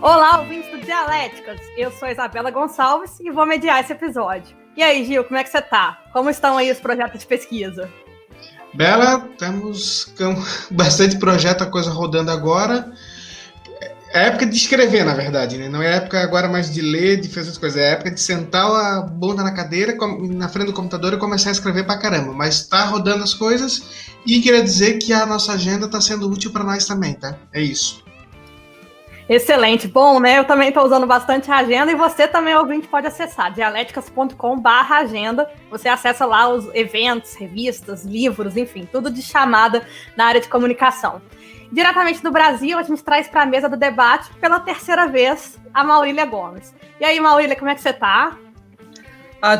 Olá, ouvintes do Dialéticas. Eu sou a Isabela Gonçalves e vou mediar esse episódio. E aí, Gil, como é que você tá? Como estão aí os projetos de pesquisa? Bela, temos bastante projeto, a coisa rodando agora. É época de escrever, na verdade, né? Não é época agora mais de ler, de fazer as coisas. É época de sentar a bunda na cadeira, na frente do computador e começar a escrever pra caramba. Mas tá rodando as coisas e queria dizer que a nossa agenda tá sendo útil para nós também, tá? É isso. Excelente, bom, né? Eu também estou usando bastante a agenda e você também, ouvinte, pode acessar dialéticas.com/agenda. Você acessa lá os eventos, revistas, livros, enfim, tudo de chamada na área de comunicação. Diretamente do Brasil, a gente traz para a mesa do debate, pela terceira vez, a Maurília Gomes. E aí, Maurília, como é que você tá?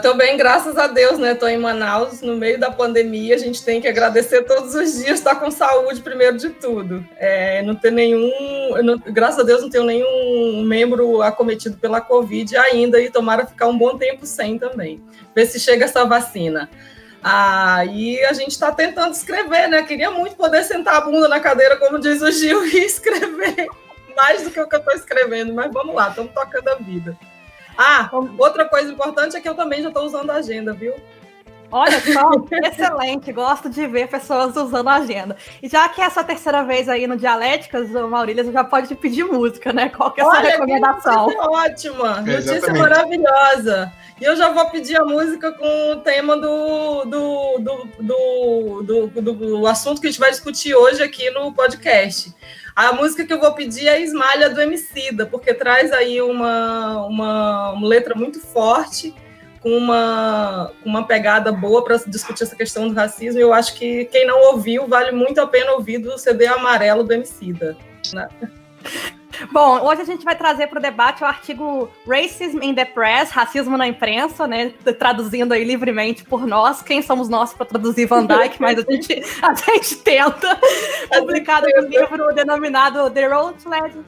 Tô bem, graças a Deus, né? Tô em Manaus, no meio da pandemia, a gente tem que agradecer todos os dias, estar com saúde primeiro de tudo. Não tem graças a Deus não tenho nenhum membro acometido pela Covid ainda, e tomara ficar um bom tempo sem também. Ver se chega essa vacina. E a gente está tentando escrever, né? Queria muito poder sentar a bunda na cadeira, como diz o Gil, e escrever mais do que o que eu estou escrevendo, mas vamos lá, estamos tocando a vida. Outra coisa importante é que eu também já estou usando a agenda, viu? Olha só, excelente, gosto de ver pessoas usando a agenda. E já que é a sua terceira vez aí no Dialéticas, Maurília, você já pode pedir música, né? Qual que é a sua recomendação? Notícia ótima, notícia maravilhosa. E eu já vou pedir a música com o tema do assunto que a gente vai discutir hoje aqui no podcast. A música que eu vou pedir é Esmalha, do Emicida, porque traz aí uma letra muito forte, com uma pegada boa para discutir essa questão do racismo. Eu acho que quem não ouviu, vale muito a pena ouvir do CD Amarelo do Emicida, né? Bom, hoje a gente vai trazer para o debate o artigo Racism in the Press, Racismo na Imprensa, né? Traduzindo aí livremente por nós. Quem somos nós para traduzir Van Dyke, mas a gente tenta. Publicado no livro denominado The Routledge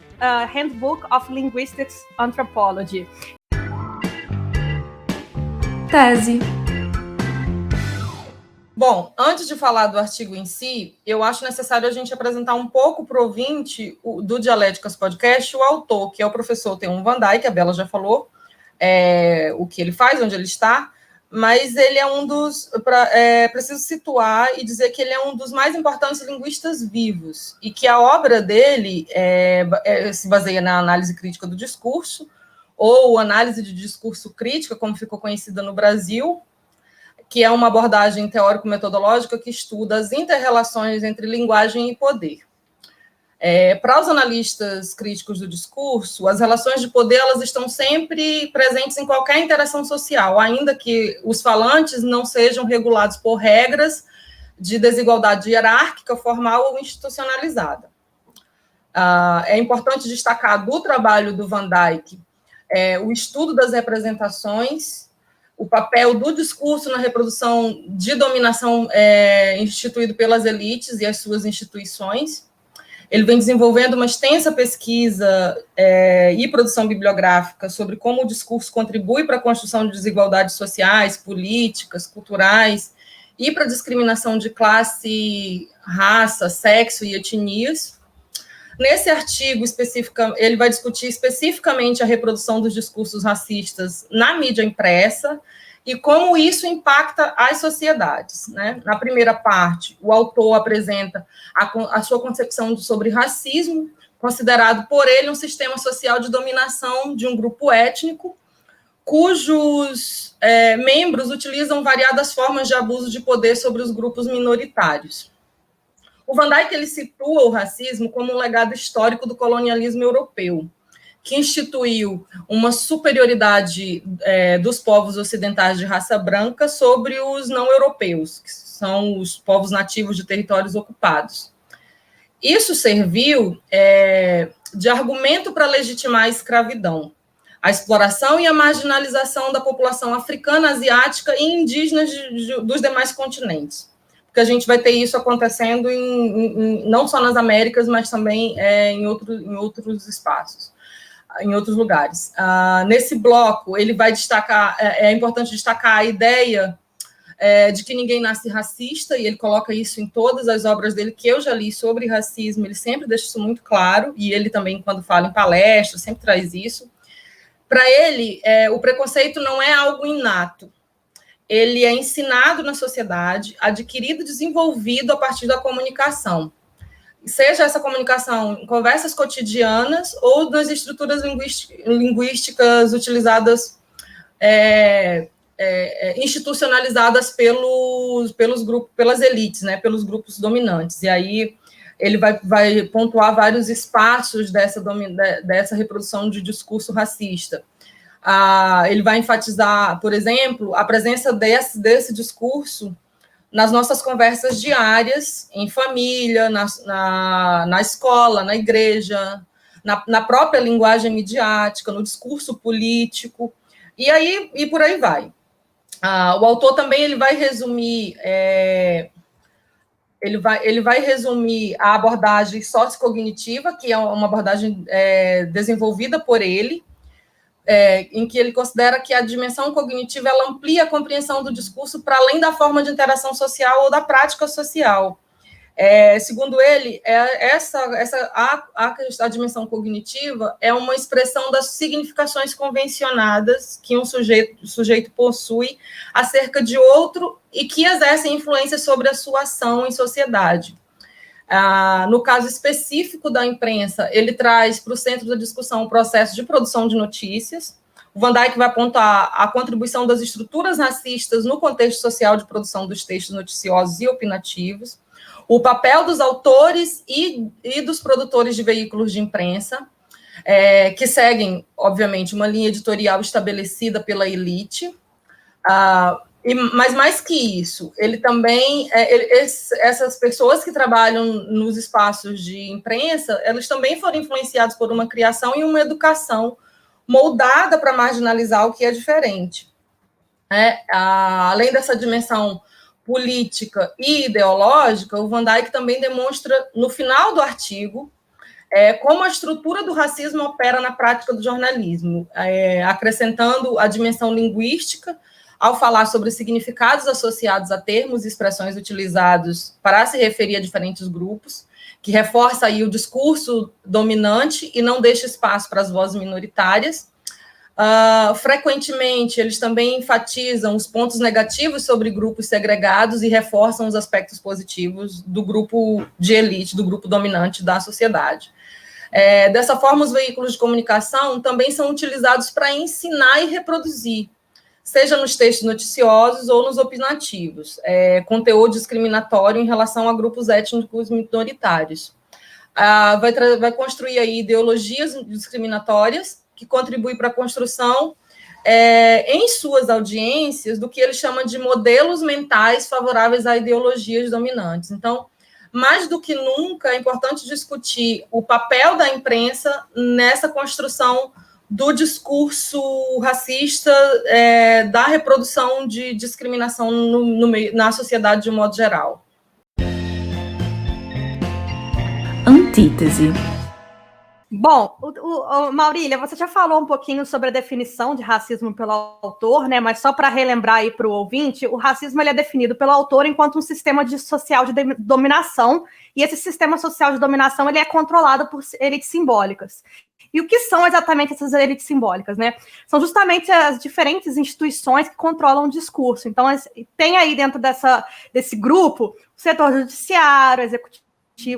Handbook of Linguistics Anthropology. Tese. Bom, antes de falar do artigo em si, eu acho necessário a gente apresentar um pouco para o ouvinte do Dialéticas Podcast o autor, que é o professor Teun Van Dyke, a Bela já falou o que ele faz, onde ele está, mas ele é preciso situar e dizer que ele é um dos mais importantes linguistas vivos, e que a obra dele se baseia na análise crítica do discurso, ou análise de discurso crítica, como ficou conhecida no Brasil, que é uma abordagem teórico-metodológica que estuda as inter-relações entre linguagem e poder. Para os analistas críticos do discurso, as relações de poder elas estão sempre presentes em qualquer interação social, ainda que os falantes não sejam regulados por regras de desigualdade hierárquica, formal ou institucionalizada. É importante destacar do trabalho do Van Dyke o estudo das representações, o papel do discurso na reprodução de dominação instituído pelas elites e as suas instituições. Ele vem desenvolvendo uma extensa pesquisa e produção bibliográfica sobre como o discurso contribui para a construção de desigualdades sociais, políticas, culturais e para a discriminação de classe, raça, sexo e etnias. Nesse artigo ele vai discutir especificamente a reprodução dos discursos racistas na mídia impressa e como isso impacta as sociedades, né? Na primeira parte, o autor apresenta a sua concepção sobre racismo, considerado por ele um sistema social de dominação de um grupo étnico, cujos membros utilizam variadas formas de abuso de poder sobre os grupos minoritários. O Van Dyke ele situa o racismo como um legado histórico do colonialismo europeu, que instituiu uma superioridade dos povos ocidentais de raça branca sobre os não-europeus, que são os povos nativos de territórios ocupados. Isso serviu de argumento para legitimar a escravidão, a exploração e a marginalização da população africana, asiática e indígena dos demais continentes. Porque a gente vai ter isso acontecendo não só nas Américas, mas também em outros espaços, em outros lugares. Nesse bloco, ele vai destacar, é importante destacar a ideia de que ninguém nasce racista, e ele coloca isso em todas as obras dele que eu já li sobre racismo, ele sempre deixa isso muito claro, e ele também, quando fala em palestras, sempre traz isso. Para ele, o preconceito não é algo inato, ele é ensinado na sociedade, adquirido, desenvolvido a partir da comunicação. Seja essa comunicação em conversas cotidianas ou nas estruturas linguísticas utilizadas, institucionalizadas pelos grupos, pelas elites, né, pelos grupos dominantes. E aí ele vai pontuar vários espaços dessa reprodução de discurso racista. Ele vai enfatizar, por exemplo, a presença desse discurso nas nossas conversas diárias, em família, na escola, na igreja, na própria linguagem midiática, no discurso político, e por aí vai. O autor também ele vai resumir a abordagem sociocognitiva, que é uma abordagem desenvolvida por ele, em que ele considera que a dimensão cognitiva ela amplia a compreensão do discurso para além da forma de interação social ou da prática social. Segundo ele, a dimensão cognitiva é uma expressão das significações convencionadas que um sujeito possui acerca de outro e que exercem influência sobre a sua ação em sociedade. No caso específico da imprensa, ele traz para o centro da discussão o processo de produção de notícias. O Van Dijk vai apontar a contribuição das estruturas racistas no contexto social de produção dos textos noticiosos e opinativos, o papel dos autores e dos produtores de veículos de imprensa, que seguem, obviamente, uma linha editorial estabelecida pela elite, mas mais que isso, ele também, essas pessoas que trabalham nos espaços de imprensa, elas também foram influenciadas por uma criação e uma educação moldada para marginalizar o que é diferente. Além dessa dimensão política e ideológica, o Van Dijk também demonstra, no final do artigo, como a estrutura do racismo opera na prática do jornalismo, acrescentando a dimensão linguística, ao falar sobre significados associados a termos e expressões utilizados para se referir a diferentes grupos, que reforça aí o discurso dominante e não deixa espaço para as vozes minoritárias. Frequentemente, eles também enfatizam os pontos negativos sobre grupos segregados e reforçam os aspectos positivos do grupo de elite, do grupo dominante da sociedade. Dessa forma, os veículos de comunicação também são utilizados para ensinar e reproduzir, seja nos textos noticiosos ou nos opinativos, conteúdo discriminatório em relação a grupos étnicos minoritários. Vai construir aí ideologias discriminatórias que contribuem para a construção, em suas audiências, do que ele chama de modelos mentais favoráveis a ideologias dominantes. Então, mais do que nunca, é importante discutir o papel da imprensa nessa construção do discurso racista, da reprodução de discriminação na sociedade de um modo geral. Antítese. Bom, Maurília, você já falou um pouquinho sobre a definição de racismo pelo autor, né? Mas só para relembrar aí para o ouvinte, o racismo ele é definido pelo autor enquanto um sistema social de dominação, e esse sistema social de dominação ele é controlado por elites simbólicas. E o que são exatamente essas elites simbólicas, né? São justamente as diferentes instituições que controlam o discurso. Então, tem aí dentro desse grupo o setor judiciário, executivo,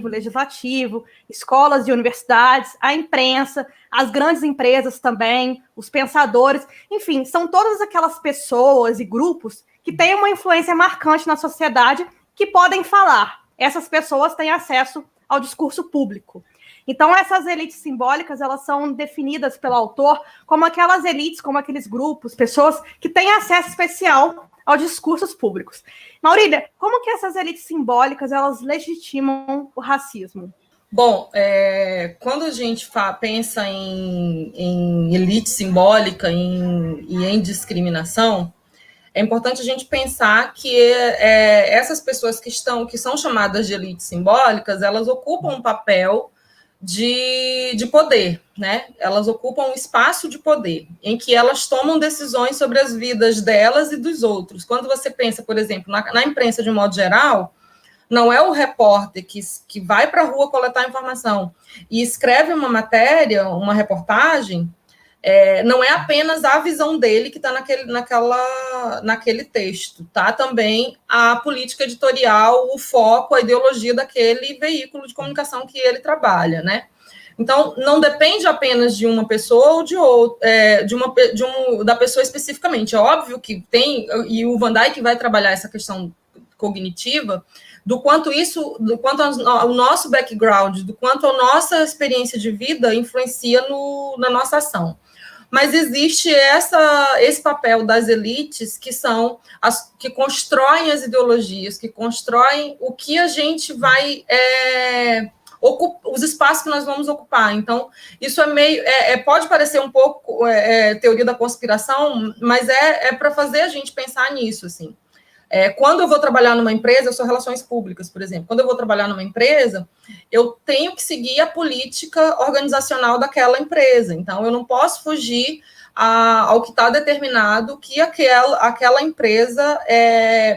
legislativo, escolas e universidades, a imprensa, as grandes empresas também, os pensadores, enfim, são todas aquelas pessoas e grupos que têm uma influência marcante na sociedade que podem falar. Essas pessoas têm acesso ao discurso público. Então, essas elites simbólicas, elas são definidas pelo autor como aquelas elites, como aqueles grupos, pessoas que têm acesso especial aos discursos públicos. Maurília, como que essas elites simbólicas, elas legitimam o racismo? Bom, quando a gente pensa em elite simbólica e em discriminação, é importante a gente pensar que essas pessoas que são chamadas de elites simbólicas, elas ocupam um papel de poder, né? Elas ocupam um espaço de poder, em que elas tomam decisões sobre as vidas delas e dos outros. Quando você pensa, por exemplo, na imprensa de um modo geral, não é o repórter que vai para a rua coletar informação e escreve uma matéria, uma reportagem, não é apenas a visão dele que está naquele texto, tá? Também a política editorial, o foco, a ideologia daquele veículo de comunicação que ele trabalha, né? Então, não depende apenas de uma pessoa ou de outra, da pessoa especificamente. É óbvio que tem, e o Van Dijk vai trabalhar essa questão cognitiva, do quanto o nosso background, do quanto a nossa experiência de vida influencia na nossa ação. Mas existe esse papel das elites que são as que constroem as ideologias, que constroem o que a gente vai os espaços que nós vamos ocupar. Então, isso pode parecer um pouco teoria da conspiração, mas é para fazer a gente pensar nisso, assim. Quando eu vou trabalhar numa empresa, eu sou relações públicas, por exemplo. Quando eu vou trabalhar numa empresa, eu tenho que seguir a política organizacional daquela empresa. Então, eu não posso fugir ao que está determinado que aquela empresa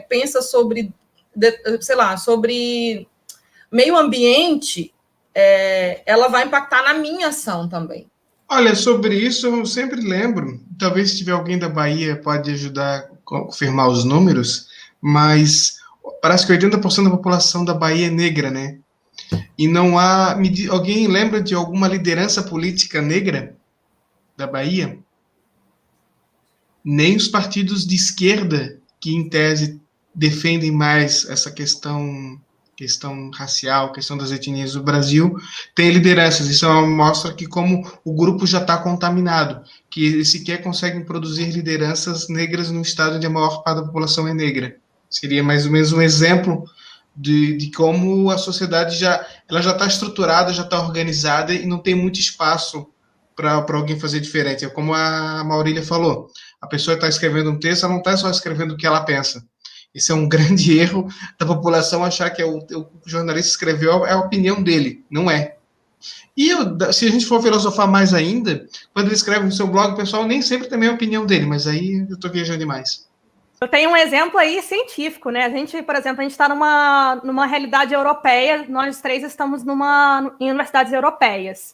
pensa sobre, sobre meio ambiente, ela vai impactar na minha ação também. Olha, sobre isso eu sempre lembro, talvez se tiver alguém da Bahia pode ajudar a confirmar os números, mas parece que 80% da população da Bahia é negra, né? E não há... Alguém lembra de alguma liderança política negra da Bahia? Nem os partidos de esquerda, que em tese defendem mais essa questão racial, questão das etnias do Brasil, tem lideranças. Isso mostra que como o grupo já está contaminado, que eles sequer conseguem produzir lideranças negras no estado onde a maior parte da população é negra. Seria mais ou menos um exemplo de como a sociedade já está estruturada, já está organizada e não tem muito espaço para alguém fazer diferente. É como a Maurília falou, a pessoa está escrevendo um texto, ela não está só escrevendo o que ela pensa. Esse é um grande erro da população achar que o jornalista escreveu é a opinião dele. Não é. E se a gente for filosofar mais ainda, quando ele escreve no seu blog, o pessoal nem sempre também é a opinião dele, mas aí eu estou viajando demais. Eu tenho um exemplo aí científico, né? A gente, por exemplo, a gente está numa realidade europeia, nós três estamos em universidades europeias.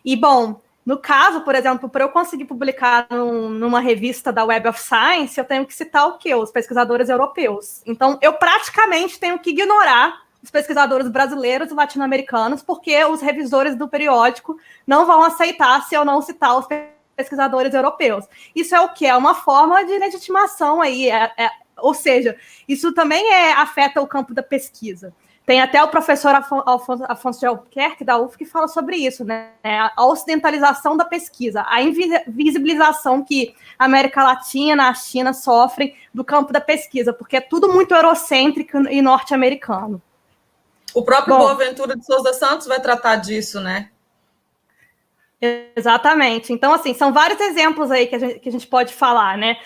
E, bom, no caso, por exemplo, para eu conseguir publicar numa revista da Web of Science, eu tenho que citar o quê? Os pesquisadores europeus. Então, eu praticamente tenho que ignorar os pesquisadores brasileiros e latino-americanos, porque os revisores do periódico não vão aceitar se eu não citar os pesquisadores europeus. Isso é o quê? É uma forma de legitimação aí, ou seja, isso também afeta o campo da pesquisa. Tem até o professor Afonso de Albuquerque, da UF, que fala sobre isso, né? A ocidentalização da pesquisa, a invisibilização que a América Latina, a China sofrem do campo da pesquisa, porque é tudo muito eurocêntrico e norte-americano. O próprio Boaventura de Souza Santos vai tratar disso, né? Exatamente. Então, assim, são vários exemplos aí que a gente pode falar, né?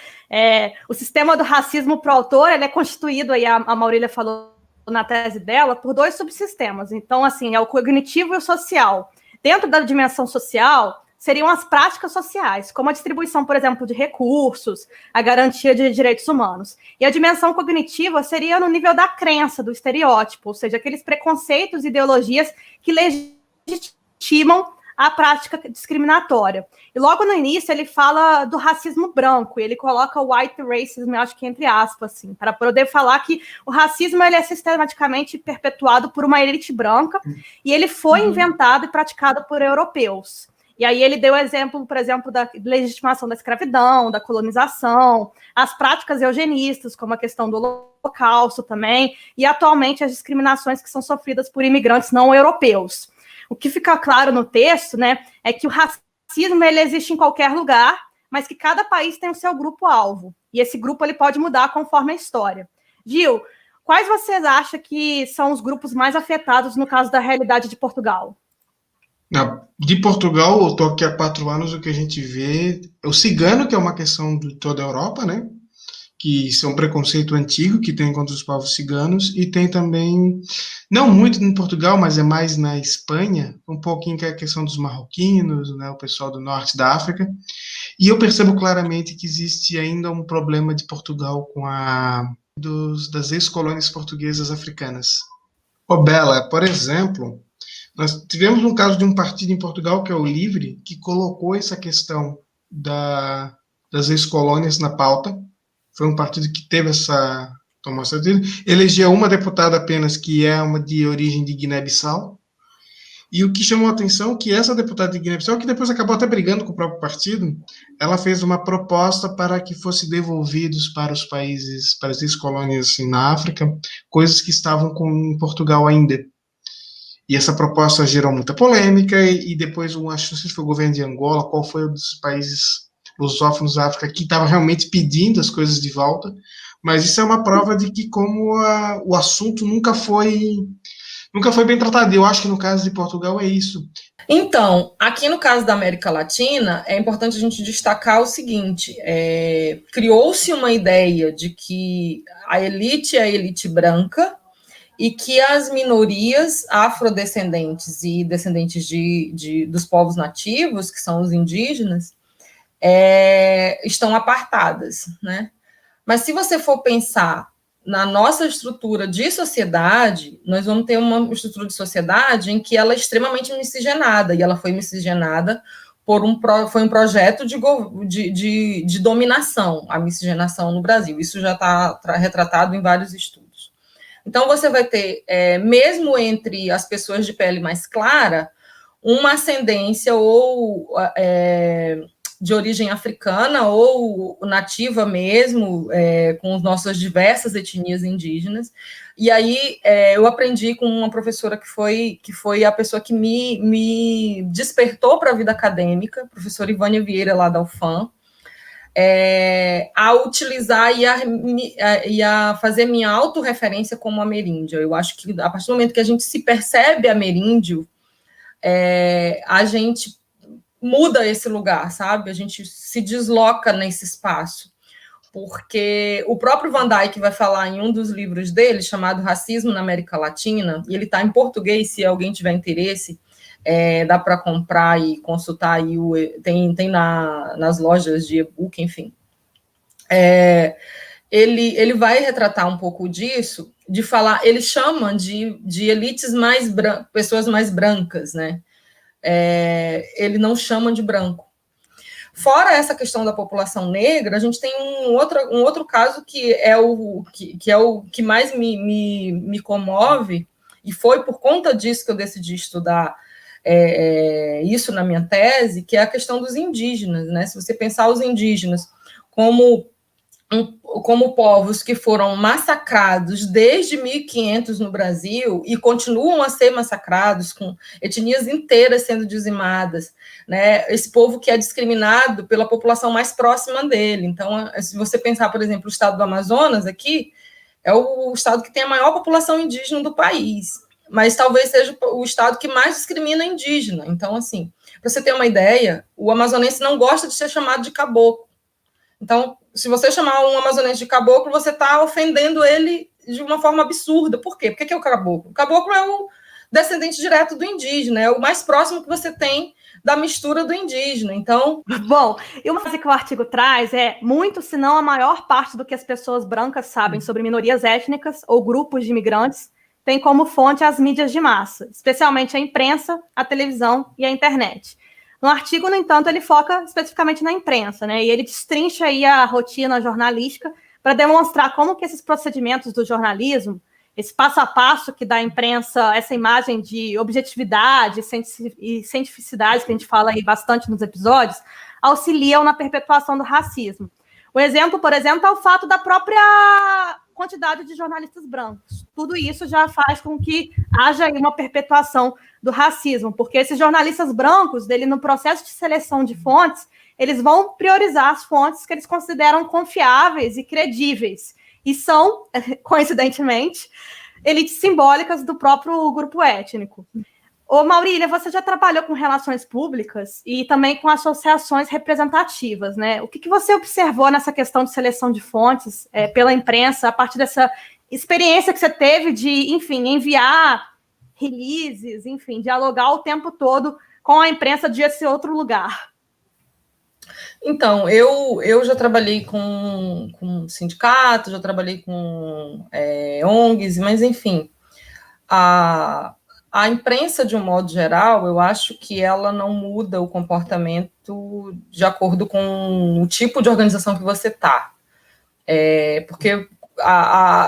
O sistema do racismo pro autor, ele é constituído, aí a Maurília falou na tese dela, por dois subsistemas. Então, assim, é o cognitivo e o social. Dentro da dimensão social, seriam as práticas sociais, como a distribuição, por exemplo, de recursos, a garantia de direitos humanos. E a dimensão cognitiva seria no nível da crença, do estereótipo, ou seja, aqueles preconceitos e ideologias que legitimam a prática discriminatória. E logo no início ele fala do racismo branco, e ele coloca o white racism, eu acho que entre aspas, assim, para poder falar que o racismo ele é sistematicamente perpetuado por uma elite branca, e ele foi inventado e praticado por europeus. E aí ele deu exemplo, por exemplo, da legitimação da escravidão, da colonização, as práticas eugenistas, como a questão do Holocausto também, e atualmente as discriminações que são sofridas por imigrantes não europeus. O que fica claro no texto, né, é que o racismo ele existe em qualquer lugar, mas que cada país tem o seu grupo-alvo. E esse grupo ele pode mudar conforme a história. Gil, quais vocês acham que são os grupos mais afetados no caso da realidade de Portugal? De Portugal, eu estou aqui há 4 anos, o que a gente vê é o cigano, que é uma questão de toda a Europa, né? que isso é um preconceito antigo que tem contra os povos ciganos, e tem também, não muito em Portugal, mas é mais na Espanha, um pouquinho que é a questão dos marroquinos, né, o pessoal do norte da África, e eu percebo claramente que existe ainda um problema de Portugal com das ex-colônias portuguesas africanas. Ô Bela, por exemplo, nós tivemos um caso de um partido em Portugal, que é o LIVRE, que colocou essa questão das ex-colônias na pauta. Foi um partido que teve tomou essa atitude, elegeu uma deputada apenas, que é uma de origem de Guiné-Bissau, e o que chamou a atenção é que essa deputada de Guiné-Bissau, que depois acabou até brigando com o próprio partido, ela fez uma proposta para que fosse devolvidos para os países, para as ex-colônias assim, na África, coisas que estavam em Portugal ainda. E essa proposta gerou muita polêmica, e depois, acho que foi o governo de Angola, qual foi um dos países lusófonos da África que estava realmente pedindo as coisas de volta, mas isso é uma prova de que como o assunto nunca foi bem tratado. Eu acho que no caso de Portugal é isso. Então, aqui no caso da América Latina, é importante a gente destacar o seguinte, criou-se uma ideia de que a elite é a elite branca, e que as minorias afrodescendentes e descendentes dos povos nativos, que são os indígenas, estão apartadas, né? Mas se você for pensar na nossa estrutura de sociedade, nós vamos ter uma estrutura de sociedade em que ela é extremamente miscigenada, e ela foi miscigenada foi um projeto de dominação, a miscigenação no Brasil. Isso já está retratado em vários estudos. Então, você vai ter, mesmo entre as pessoas de pele mais clara, uma ascendência ou de origem africana ou nativa mesmo, com as nossas diversas etnias indígenas. E aí eu aprendi com uma professora que foi a pessoa que me despertou para a vida acadêmica, a professora Ivânia Vieira, lá da UFAM, a utilizar e a fazer minha autorreferência como ameríndia. Eu acho que a partir do momento que a gente se percebe ameríndio, a gente muda esse lugar, sabe? A gente se desloca nesse espaço. Porque o próprio Van Dyck vai falar em um dos livros dele, chamado Racismo na América Latina, e ele está em português, se alguém tiver interesse, dá para comprar e consultar, aí tem nas lojas de e-book, enfim. Ele vai retratar um pouco disso, de falar, ele chama de elites pessoas mais brancas, né? Ele não chama de branco. Fora essa questão da população negra, a gente tem um outro caso que é o que mais me comove, e foi por conta disso que eu decidi estudar isso na minha tese, que é a questão dos indígenas, né? Se você pensar os indígenas como povos que foram massacrados desde 1500 no Brasil e continuam a ser massacrados, com etnias inteiras sendo dizimadas, né? Esse povo que é discriminado pela população mais próxima dele. Então, se você pensar, por exemplo, o estado do Amazonas aqui, é o estado que tem a maior população indígena do país, mas talvez seja o estado que mais discrimina indígena. Então, assim, para você ter uma ideia, o amazonense não gosta de ser chamado de caboclo. Então, se você chamar um amazonense de caboclo, você está ofendendo ele de uma forma absurda. Por quê? Por que é o caboclo? O caboclo é o descendente direto do indígena, é o mais próximo que você tem da mistura do indígena. Então, bom, e uma coisa que o artigo traz muito, se não a maior parte do que as pessoas brancas sabem sobre minorias étnicas ou grupos de imigrantes tem como fonte as mídias de massa, especialmente a imprensa, a televisão e a internet. No artigo, no entanto, ele foca especificamente na imprensa, né? E ele destrincha aí a rotina jornalística para demonstrar como que esses procedimentos do jornalismo, esse passo a passo que dá à imprensa essa imagem de objetividade e cientificidade, que a gente fala aí bastante nos episódios, auxiliam na perpetuação do racismo. O exemplo, por exemplo, é o fato da própria quantidade de jornalistas brancos. Tudo isso já faz com que haja aí uma perpetuação do racismo, porque esses jornalistas brancos, no processo de seleção de fontes, eles vão priorizar as fontes que eles consideram confiáveis e credíveis, e são, coincidentemente, elites simbólicas do próprio grupo étnico. Ô, Maurília, você já trabalhou com relações públicas e também com associações representativas, né? O que você observou nessa questão de seleção de fontes pela imprensa, a partir dessa experiência que você teve de, enfim, enviar releases, enfim, dialogar o tempo todo com a imprensa de esse outro lugar? Então, eu já trabalhei com sindicatos, já trabalhei com ONGs, mas, enfim, a imprensa, de um modo geral, eu acho que ela não muda o comportamento de acordo com o tipo de organização que você está. Porque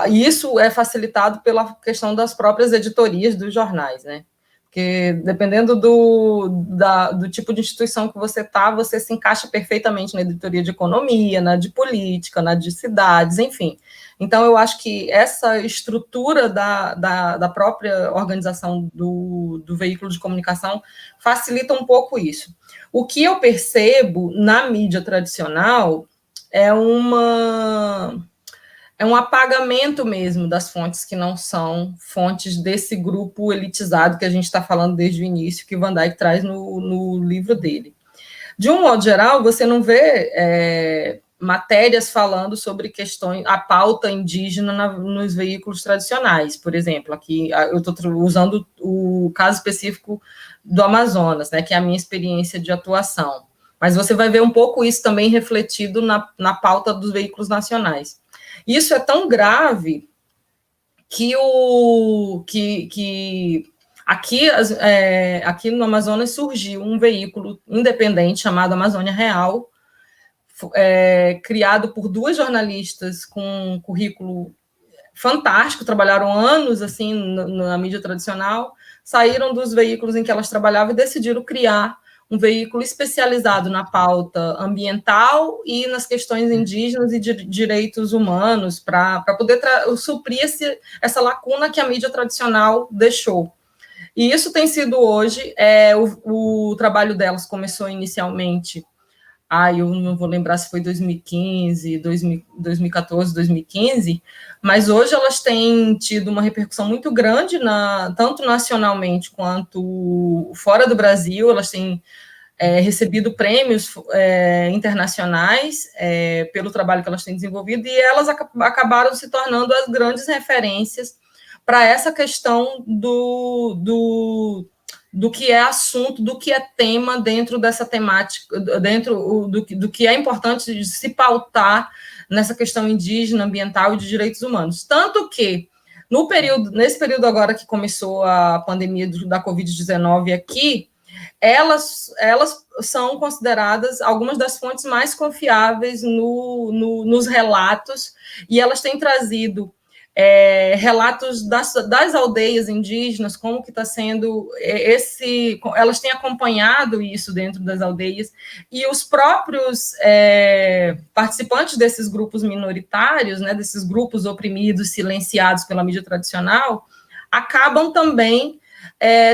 isso é facilitado pela questão das próprias editorias dos jornais, né? Porque dependendo do tipo de instituição que você está, você se encaixa perfeitamente na editoria de economia, na de política, na de cidades, enfim. Então, eu acho que essa estrutura da própria organização do veículo de comunicação facilita um pouco isso. O que eu percebo na mídia tradicional é um apagamento mesmo das fontes que não são fontes desse grupo elitizado que a gente está falando desde o início, que Van Dijk traz no livro dele. De um modo geral, você não vê matérias falando sobre questões, a pauta indígena nos veículos tradicionais, por exemplo. Aqui eu estou usando o caso específico do Amazonas, né, que é a minha experiência de atuação. Mas você vai ver um pouco isso também refletido na pauta dos veículos nacionais. Isso é tão grave que aqui no Amazonas surgiu um veículo independente chamado Amazônia Real, criado por duas jornalistas com um currículo fantástico, trabalharam anos assim na mídia tradicional, saíram dos veículos em que elas trabalhavam e decidiram criar um veículo especializado na pauta ambiental e nas questões indígenas e de direitos humanos, para poder suprir essa lacuna que a mídia tradicional deixou. E isso tem sido hoje, o trabalho delas começou inicialmente, eu não vou lembrar se foi 2015, 2014, 2015, mas hoje elas têm tido uma repercussão muito grande, tanto nacionalmente quanto fora do Brasil. Elas têm recebido prêmios internacionais pelo trabalho que elas têm desenvolvido, e elas acabaram se tornando as grandes referências para essa questão do que é assunto, do que é tema dentro dessa temática, dentro do que é importante de se pautar nessa questão indígena, ambiental e de direitos humanos. Tanto que, nesse período agora que começou a pandemia da Covid-19 aqui, elas são consideradas algumas das fontes mais confiáveis nos relatos, e elas têm trazido relatos das aldeias indígenas, como que está sendo elas têm acompanhado isso dentro das aldeias, e os próprios participantes desses grupos minoritários, né, desses grupos oprimidos, silenciados pela mídia tradicional, acabam também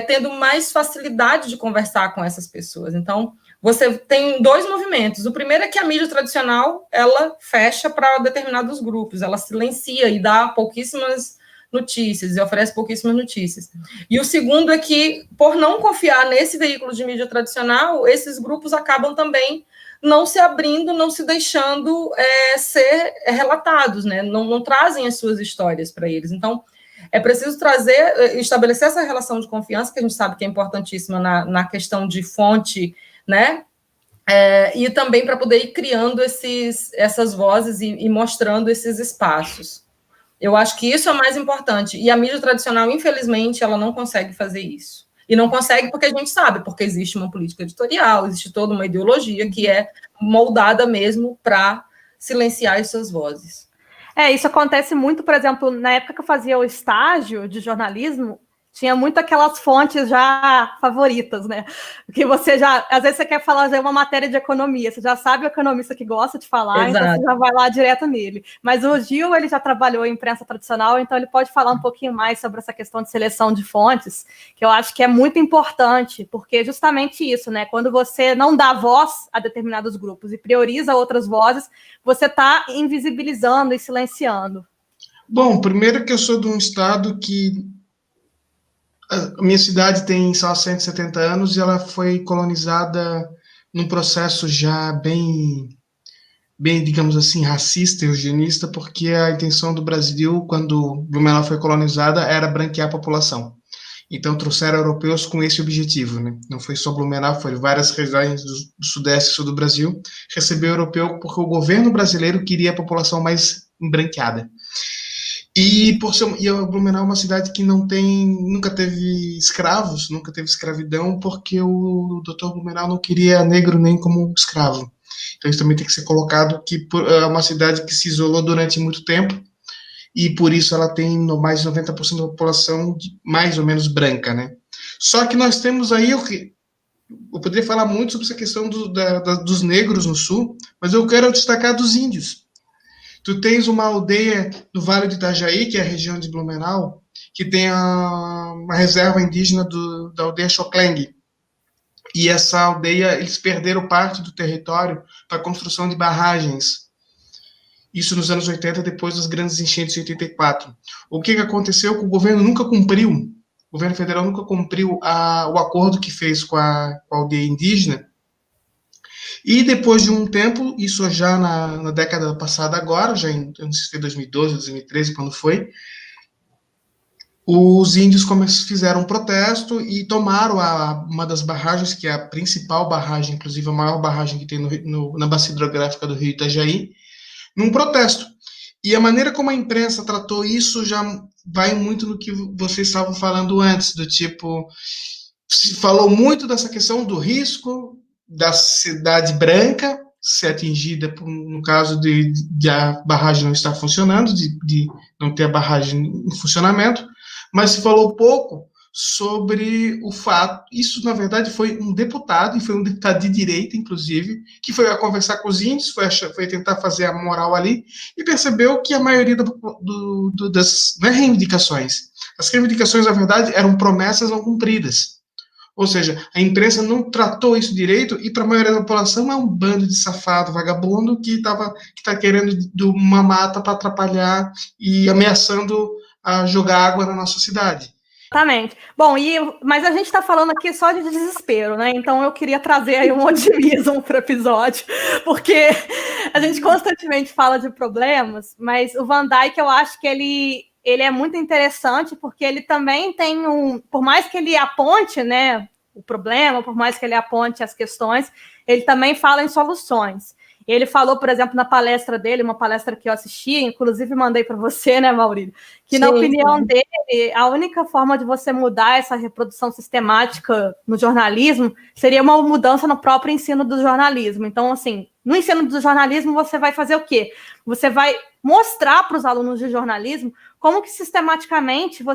tendo mais facilidade de conversar com essas pessoas. Então, você tem dois movimentos. O primeiro é que a mídia tradicional, ela fecha para determinados grupos, ela silencia e dá pouquíssimas notícias, e oferece pouquíssimas notícias. E o segundo é que, por não confiar nesse veículo de mídia tradicional, esses grupos acabam também não se abrindo, não se deixando ser relatados, né? Não trazem as suas histórias para eles. Então, é preciso estabelecer essa relação de confiança, que a gente sabe que é importantíssima na questão de fonte, né? E também para poder ir criando essas vozes e mostrando esses espaços. Eu acho que isso é o mais importante. E a mídia tradicional, infelizmente, ela não consegue fazer isso. E não consegue porque a gente sabe, porque existe uma política editorial, existe toda uma ideologia que é moldada mesmo para silenciar essas vozes. Isso acontece muito, por exemplo, na época que eu fazia o estágio de jornalismo, tinha muito aquelas fontes já favoritas, né? Que você às vezes você quer fazer uma matéria de economia, você já sabe o economista que gosta de falar, Exato. Então você já vai lá direto nele. Mas o Gil, ele já trabalhou em imprensa tradicional, então ele pode falar um pouquinho mais sobre essa questão de seleção de fontes, que eu acho que é muito importante, porque justamente isso, né? Quando você não dá voz a determinados grupos e prioriza outras vozes, você está invisibilizando e silenciando. Bom, primeiro que eu sou de um estado que A minha cidade tem só 170 anos e ela foi colonizada num processo já bem, digamos assim, racista e eugenista, porque a intenção do Brasil, quando Blumenau foi colonizada, era branquear a população. Então trouxeram europeus com esse objetivo, né? Não foi só Blumenau, foi várias regiões do sudeste e sul do Brasil, recebeu europeu porque o governo brasileiro queria a população mais embranqueada. E Blumenau é uma cidade que nunca teve escravos, nunca teve escravidão, porque o Dr. Blumenau não queria negro nem como escravo. Então isso também tem que ser colocado, que é uma cidade que se isolou durante muito tempo, e por isso ela tem mais de 90% da população mais ou menos branca, né? Só que nós temos aí, eu poderia falar muito sobre essa questão dos negros no sul, mas eu quero destacar dos índios. Tu tens uma aldeia no Vale do Itajaí, que é a região de Blumenau, que tem uma reserva indígena da aldeia Xokleng. E essa aldeia, eles perderam parte do território para a construção de barragens. Isso nos anos 80, depois das grandes enchentes de 84. O que aconteceu? Que o governo nunca cumpriu, o governo federal nunca cumpriu o acordo que fez com a aldeia indígena. E depois de um tempo, isso já na década passada agora, já eu não sei se foi 2012, 2013, quando foi, os índios fizeram um protesto e tomaram uma das barragens, que é a principal barragem, inclusive a maior barragem que tem na bacia hidrográfica do Rio Itajaí, num protesto. E a maneira como a imprensa tratou isso já vai muito no que vocês estavam falando antes, do tipo, se falou muito dessa questão do risco da cidade branca ser atingida, no caso de a barragem não estar funcionando, de não ter a barragem em funcionamento, mas se falou pouco sobre o fato, isso na verdade foi um deputado, e foi um deputado de direita, inclusive, que foi a conversar com os índios, foi tentar fazer a moral ali, e percebeu que a maioria das reivindicações, as reivindicações, na verdade, eram promessas não cumpridas. Ou seja, a imprensa não tratou isso direito, e para a maioria da população é um bando de safado, vagabundo, que está querendo uma mata para atrapalhar e ameaçando jogar água na nossa cidade. Exatamente. Bom, mas a gente está falando aqui só de desespero, né? Então eu queria trazer aí um otimismo para o episódio, porque a gente constantemente fala de problemas, mas o Van Dyke, eu acho que ele é muito interessante, porque ele também tem por mais que ele aponte, né, o problema, por mais que ele aponte as questões, ele também fala em soluções. Ele falou, por exemplo, na palestra dele, uma palestra que eu assisti, inclusive mandei para você, né, Maurílio, que na opinião dele, a única forma de você mudar essa reprodução sistemática no jornalismo seria uma mudança no próprio ensino do jornalismo. Então, assim, no ensino do jornalismo, você vai fazer o quê? Você vai mostrar para os alunos de jornalismo como que sistematicamente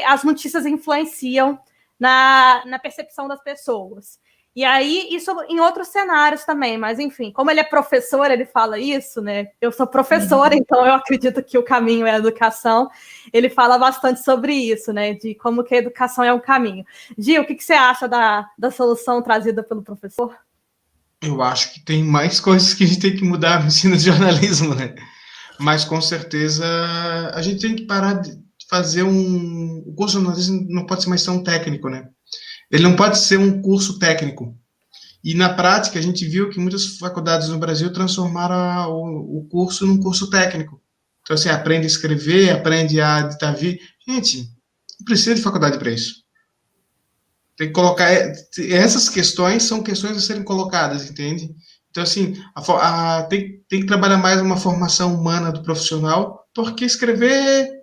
as notícias influenciam na percepção das pessoas. E aí, isso em outros cenários também, mas enfim, como ele é professor, ele fala isso, né? Eu sou professora, então eu acredito que o caminho é a educação. Ele fala bastante sobre isso, né? De como que a educação é um caminho. Gil, o que você acha da solução trazida pelo professor? Eu acho que tem mais coisas que a gente tem que mudar no ensino de jornalismo, né? Mas, com certeza, a gente tem que parar de fazer o curso de jornalismo não pode ser mais tão técnico, né? Ele não pode ser um curso técnico. E, na prática, a gente viu que muitas faculdades no Brasil transformaram o curso num curso técnico. Então, assim, aprende a escrever, aprende a editar vídeo. Gente, não precisa de faculdade para isso. Tem que colocar... Essas questões são questões a serem colocadas, entende? Então, assim, tem que trabalhar mais uma formação humana do profissional, porque escrever...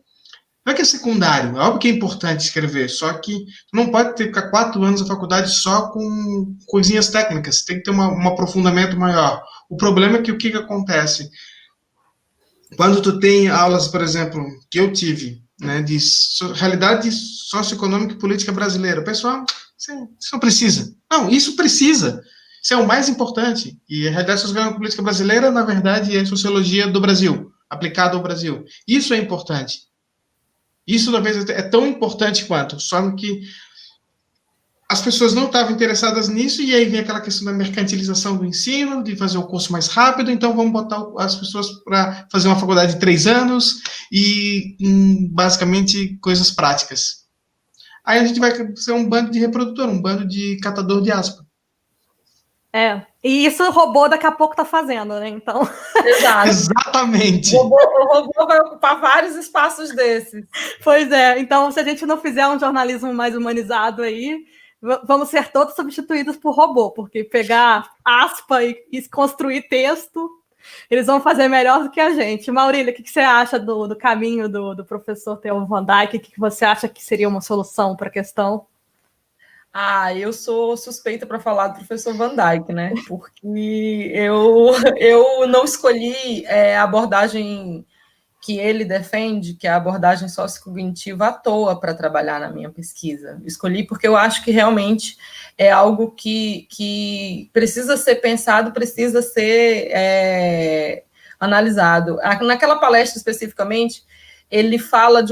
Não é que é secundário, é óbvio que é importante escrever, só que não pode ficar 4 anos na faculdade só com coisinhas técnicas, tem que ter um aprofundamento maior. O problema é que o que acontece? Quando tu tem aulas, por exemplo, que eu tive, né, de realidade socioeconômica e política brasileira, o pessoal, isso não precisa. Não, isso precisa. Isso é o mais importante. E a realidade socioeconômica e política brasileira, na verdade, é a sociologia do Brasil, aplicada ao Brasil. Isso é importante. Isso, talvez, é tão importante quanto, só que as pessoas não estavam interessadas nisso, e aí vem aquela questão da mercantilização do ensino, de fazer o curso mais rápido, então vamos botar as pessoas para fazer uma faculdade de 3 anos e, basicamente, coisas práticas. aí a gente vai ser um bando de reprodutor, um bando de catador de aspa. E isso o robô daqui a pouco tá fazendo, né? Então. Exato. Exatamente. O robô vai ocupar vários espaços desses. Pois é, então se a gente não fizer um jornalismo mais humanizado aí, vamos ser todos substituídos por robô, porque pegar aspa e construir texto, eles vão fazer melhor do que a gente. Maurília, o que você acha do caminho do professor Theo Van Dyke? O que você acha que seria uma solução para a questão? Eu sou suspeita para falar do professor Van Dyke, né? Porque eu não escolhi a abordagem que ele defende, que é a abordagem sociocognitiva, à toa para trabalhar na minha pesquisa. Escolhi porque eu acho que realmente é algo que precisa ser pensado, precisa ser analisado. Naquela palestra especificamente, ele fala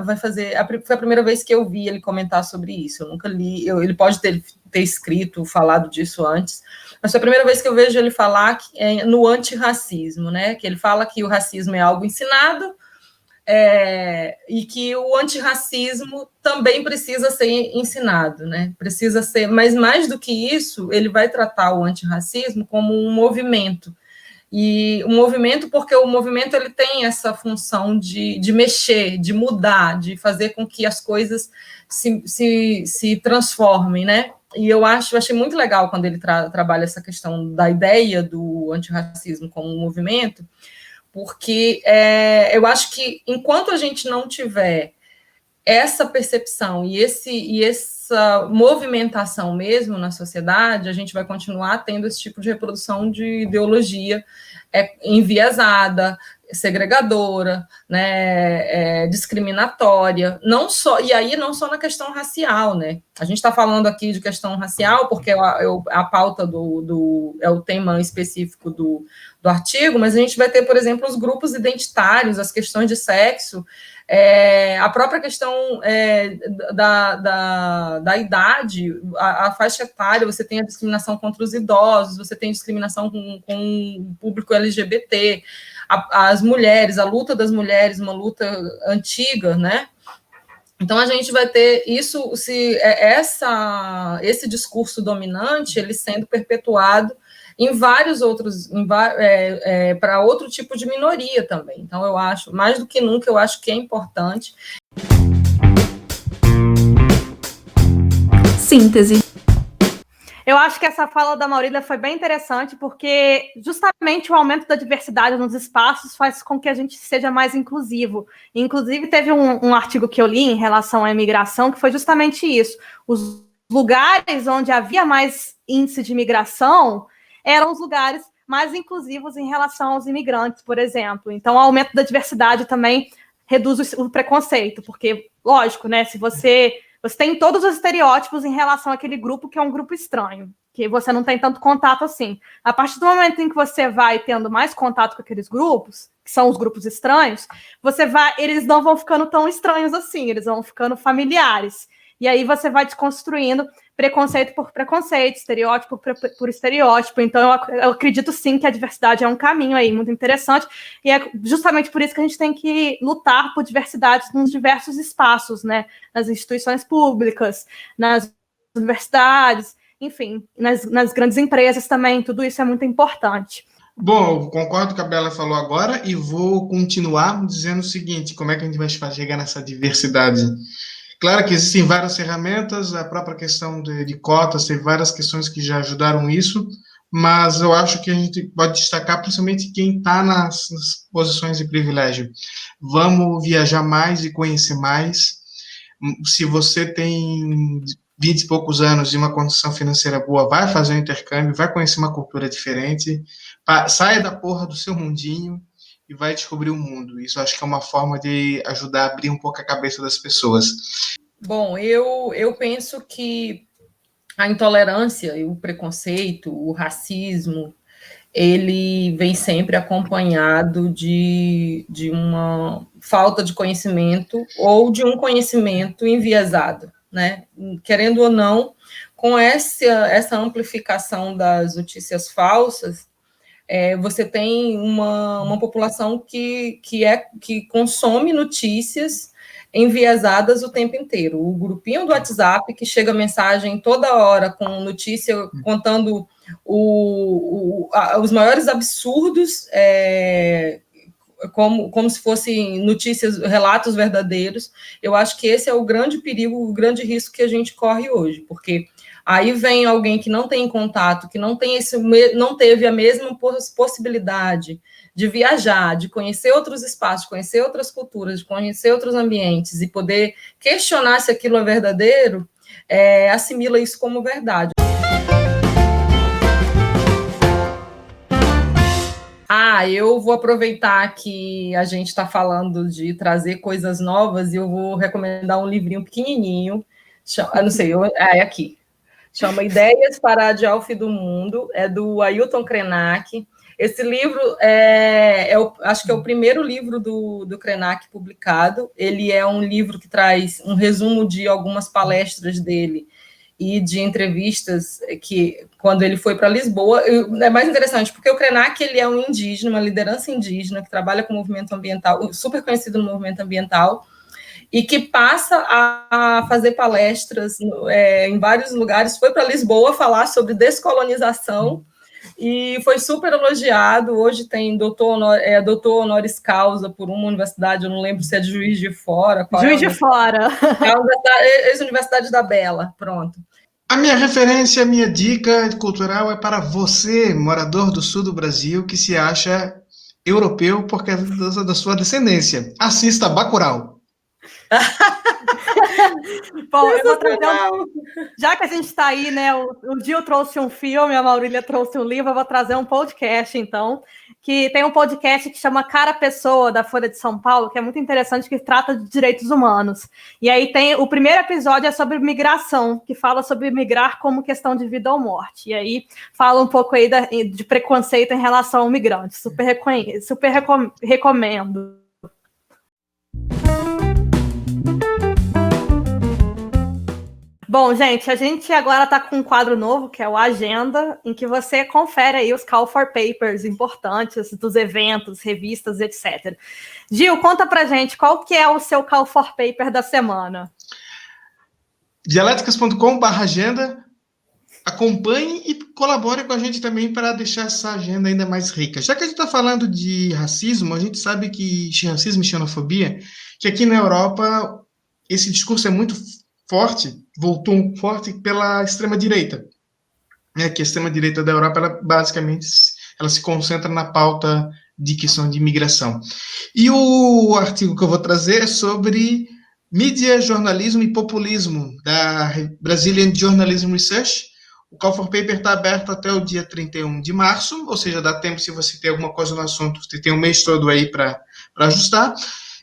vai fazer, foi a primeira vez que eu vi ele comentar sobre isso, eu nunca li, ele pode ter escrito, falado disso antes, mas foi a primeira vez que eu vejo ele falar no antirracismo, né, que ele fala que o racismo é algo ensinado, e que o antirracismo também precisa ser ensinado, né, precisa ser, mas mais do que isso, ele vai tratar o antirracismo como um movimento, e o movimento, porque o movimento ele tem essa função de mexer, de mudar, de fazer com que as coisas se transformem, né? E eu achei muito legal quando ele trabalha essa questão da ideia do antirracismo como um movimento, porque eu acho que enquanto a gente não tiver essa percepção e essa movimentação mesmo na sociedade, a gente vai continuar tendo esse tipo de reprodução de ideologia enviesada, segregadora, né, discriminatória, não só na questão racial, né? A gente está falando aqui de questão racial porque a pauta é o tema específico do artigo, mas a gente vai ter, por exemplo, os grupos identitários, as questões de sexo, a própria questão da idade, a faixa etária, você tem a discriminação contra os idosos, você tem discriminação com o público LGBT, as mulheres, a luta das mulheres, uma luta antiga, né? Então, a gente vai ter isso, esse discurso dominante, ele sendo perpetuado em vários outros, para outro tipo de minoria também. Então, eu acho, mais do que nunca, eu acho que é importante. Síntese. Eu acho que essa fala da Maurília foi bem interessante, porque justamente o aumento da diversidade nos espaços faz com que a gente seja mais inclusivo. Inclusive, teve um artigo que eu li em relação à imigração, que foi justamente isso. Os lugares onde havia mais índice de imigração eram os lugares mais inclusivos em relação aos imigrantes, por exemplo. Então, o aumento da diversidade também reduz o preconceito, porque, lógico, né, se você tem todos os estereótipos em relação àquele grupo que é um grupo estranho, que você não tem tanto contato assim. A partir do momento em que você vai tendo mais contato com aqueles grupos, que são os grupos estranhos, eles não vão ficando tão estranhos assim, eles vão ficando familiares. E aí você vai desconstruindo preconceito por preconceito, estereótipo por estereótipo. Então, eu acredito sim que a diversidade é um caminho aí muito interessante, e é justamente por isso que a gente tem que lutar por diversidade nos diversos espaços, né? Nas instituições públicas, nas universidades, enfim, nas grandes empresas também, tudo isso é muito importante. Bom, eu concordo com o que a Bela falou agora e vou continuar dizendo o seguinte: como é que a gente vai chegar nessa diversidade? Claro que existem várias ferramentas, a própria questão de cotas, tem várias questões que já ajudaram isso, mas eu acho que a gente pode destacar principalmente quem está nas posições de privilégio. Vamos viajar mais e conhecer mais. Se você tem 20 e poucos anos e uma condição financeira boa, vai fazer um intercâmbio, vai conhecer uma cultura diferente, saia da porra do seu mundinho e vai descobrir o mundo. Isso acho que é uma forma de ajudar a abrir um pouco a cabeça das pessoas. Bom, eu penso que a intolerância e o preconceito, o racismo, ele vem sempre acompanhado de uma falta de conhecimento ou de um conhecimento enviesado, né? Querendo ou não, com essa amplificação das notícias falsas, você tem uma população que consome notícias enviesadas o tempo inteiro. O grupinho do WhatsApp, que chega mensagem toda hora com notícia contando os maiores absurdos, como se fossem notícias, relatos verdadeiros. Eu acho que esse é o grande perigo, o grande risco que a gente corre hoje, porque aí vem alguém que não tem contato, que não teve a mesma possibilidade de viajar, de conhecer outros espaços, de conhecer outras culturas, de conhecer outros ambientes e poder questionar se aquilo é verdadeiro, assimila isso como verdade. Eu vou aproveitar que a gente está falando de trazer coisas novas e eu vou recomendar um livrinho pequenininho, aqui. Chama Ideias para a Delphi do Mundo, é do Ailton Krenak. Esse livro acho que é o primeiro livro do Krenak publicado. Ele é um livro que traz um resumo de algumas palestras dele e de entrevistas que, quando ele foi para Lisboa, é mais interessante, porque o Krenak, ele é um indígena, uma liderança indígena, que trabalha com o movimento ambiental, super conhecido no movimento ambiental, e que passa a fazer palestras em vários lugares, foi para Lisboa falar sobre descolonização, e foi super elogiado. Hoje tem doutor honoris causa por uma universidade, eu não lembro se é de Juiz de Fora. Juiz de Fora. É a Universidade da Bela, pronto. A minha referência, a minha dica cultural é para você, morador do sul do Brasil, que se acha europeu por causa da sua descendência. Assista Bacurau. Bom, eu vou trazer já que a gente está aí, né? O Gil trouxe um filme, a Maurília trouxe um livro, eu vou trazer um podcast, então, que tem um podcast que chama Cara Pessoa, da Folha de São Paulo, que é muito interessante, que trata de direitos humanos. E aí tem o primeiro episódio é sobre migração, que fala sobre migrar como questão de vida ou morte. E aí fala um pouco aí de preconceito em relação ao migrante. Super recomendo. Bom, gente, a gente agora está com um quadro novo, que é o Agenda, em que você confere aí os call for papers importantes dos eventos, revistas, etc. Gil, conta pra gente, qual que é o seu call for paper da semana? Dialéticas.com/agenda. Acompanhe e colabore com a gente também para deixar essa agenda ainda mais rica. Já que a gente está falando de racismo, a gente sabe que racismo e xenofobia, que aqui na Europa esse discurso é muito forte, voltou forte pela extrema-direita. Que a extrema-direita da Europa, ela basicamente se concentra na pauta de questão de imigração. E o artigo que eu vou trazer é sobre mídia, jornalismo e populismo, da Brazilian Journalism Research. O Call for Paper está aberto até o dia 31 de março, ou seja, dá tempo, se você tem alguma coisa no assunto, você tem um mês todo aí para ajustar.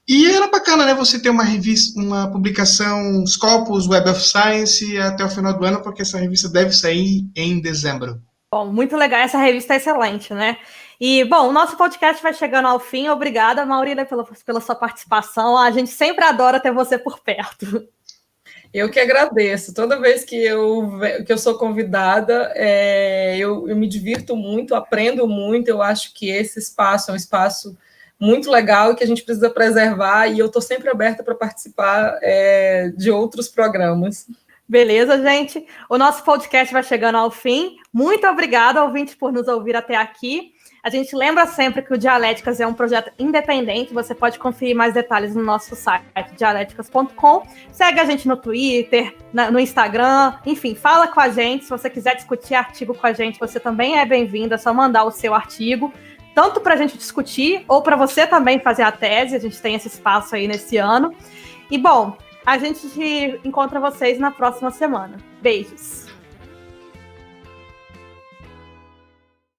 E era bacana, né, você ter uma revista, uma publicação Scopus, Web of Science até o final do ano, porque essa revista deve sair em dezembro. Bom, muito legal, essa revista é excelente, né? E, bom, o nosso podcast vai chegando ao fim. Obrigada, Maurília, pela sua participação. A gente sempre adora ter você por perto. Eu que agradeço. Toda vez que eu sou convidada, eu me divirto muito, aprendo muito. Eu acho que esse espaço é um espaço muito legal e que a gente precisa preservar, e eu estou sempre aberta para participar de outros programas. Beleza, gente? O nosso podcast vai chegando ao fim. Muito obrigada, ouvinte, por nos ouvir até aqui. A gente lembra sempre que o Dialéticas é um projeto independente. Você pode conferir mais detalhes no nosso site, dialéticas.com. Segue a gente no Twitter, no Instagram. Enfim, fala com a gente. Se você quiser discutir artigo com a gente, você também é bem-vindo. É só mandar o seu artigo, tanto para a gente discutir, ou para você também fazer a tese. A gente tem esse espaço aí nesse ano. E, bom, a gente encontra vocês na próxima semana. Beijos!